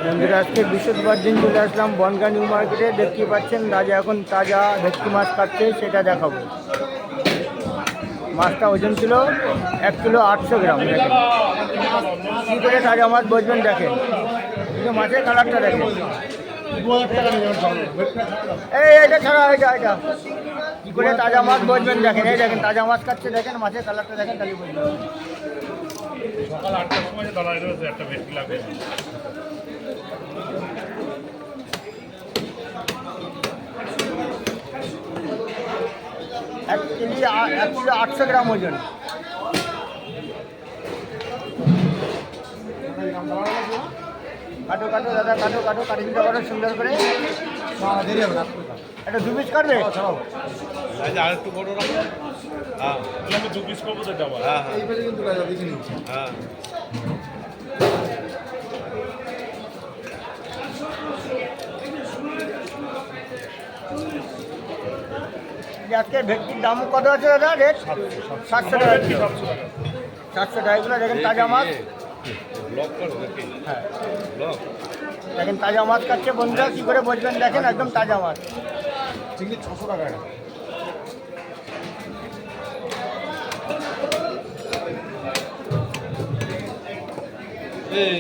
বন্ধুরা আজকে বৃহস্পতিবার দিন চলে আসলাম বনগাঁ নিউ মার্কেটে। দেখতে পাচ্ছেন রাজা এখন তাজা ভেটকি মাছ কাটছে, সেটা দেখাবো। মাছটা ওজন ছিল 1 কিলো 800 গ্রাম। দেখেন কী করে তাজা মাছ বসবেন, দেখেন কিন্তু মাছের কালারটা দেখেন। এটা ছাড়া এটা কী করে তাজা মাছ বসবেন দেখেন। এই দেখেন তাজা মাছ কাটছে, দেখেন মাছের কালারটা দেখেন, তাহলে বুঝবেন। সকাল 8টার সময় দাঁড়ায় রয়েছে একটা ভেটকি লাগবে। 1 কিলো 800 গ্রাম ওজন। কাটো কাটো দাদা, কাটো কাটো কাটি দিতে পারো সুন্দর করে। একটা 2 পিস কাটবে। আর একটু বড় রাখো। হ্যাঁ, আমি 2 পিস করবো তো যাবো। হ্যাঁ এই পেলে কিন্তু রাজা দেখে নিচ্ছি। হ্যাঁ, আজকে ভেটকির দাম কত আছে দাদা? রেট 700 টাকা। 700 টাকা। এগুলো দেখেন তাজা মাছ। হ্যাঁ দেখেন তাজা মাছ কাটছে বন্ধুরা, কী করে বলবেন দেখেন, একদম তাজা মাছ। চিংড়ি 600 টাকা। এই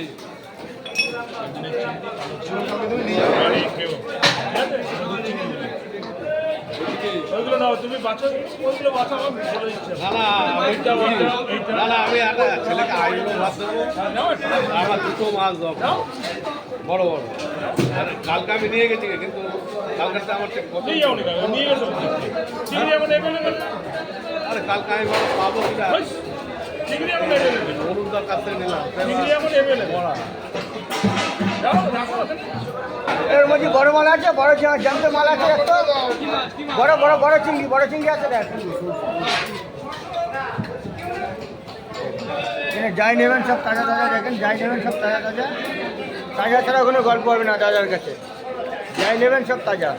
ওইগুলো নাও, তুমি বাঁচো, ওইগুলো বাঁচো, আমার বলে দিচ্ছে। না না, আমি একটা ছেলেকে আইগুলো মাছ দেবো, আমার 2টো মাছ দেবো বড় বড়। কালকে আমি নিয়ে গেছি, কিন্তু কালকাতে আমার ঠিক পছন্দ নিয়ে গেছো। আরে কালকে আমি পাবো কিনা, অরুণদার কাছ থেকে নিলাম। এর মধ্যে বড় মাল আছে, বড় জ্যান্ত মাল আছে, একটা বড় বড় বড় চিংড়ি আছে। দেখ যাই নেবেন সব তাজা তাজা, দেখেন যাই নেবেন সব তাজা তাজা। তাজা ছাড়া কোনো গল্প হবে না দাদার কাছে। যাই নেবেন সব তাজা।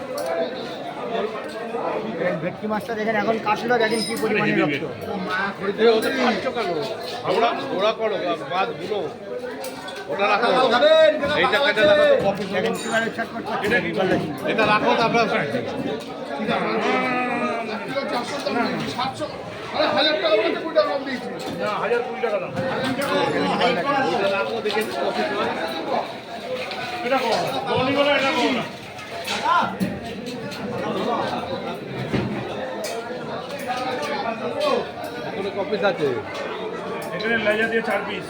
ভেটকি মাছটা দেখেন এখন কাটলো, দেখেন কি পরিমাণে রক্ত। ওরা করো মাছগুলো, ওটা রাখো, এইটা কেটে রাখো, দেখেন কিভাবে ছটফট করছে। এটা রাখো, তারপর 1020 টাকা দাম। রাখো দেখে এটা কো বলি বলা, এটা কো না কপিস আছে এখানে লাইজা দিয়ে 4 পিস।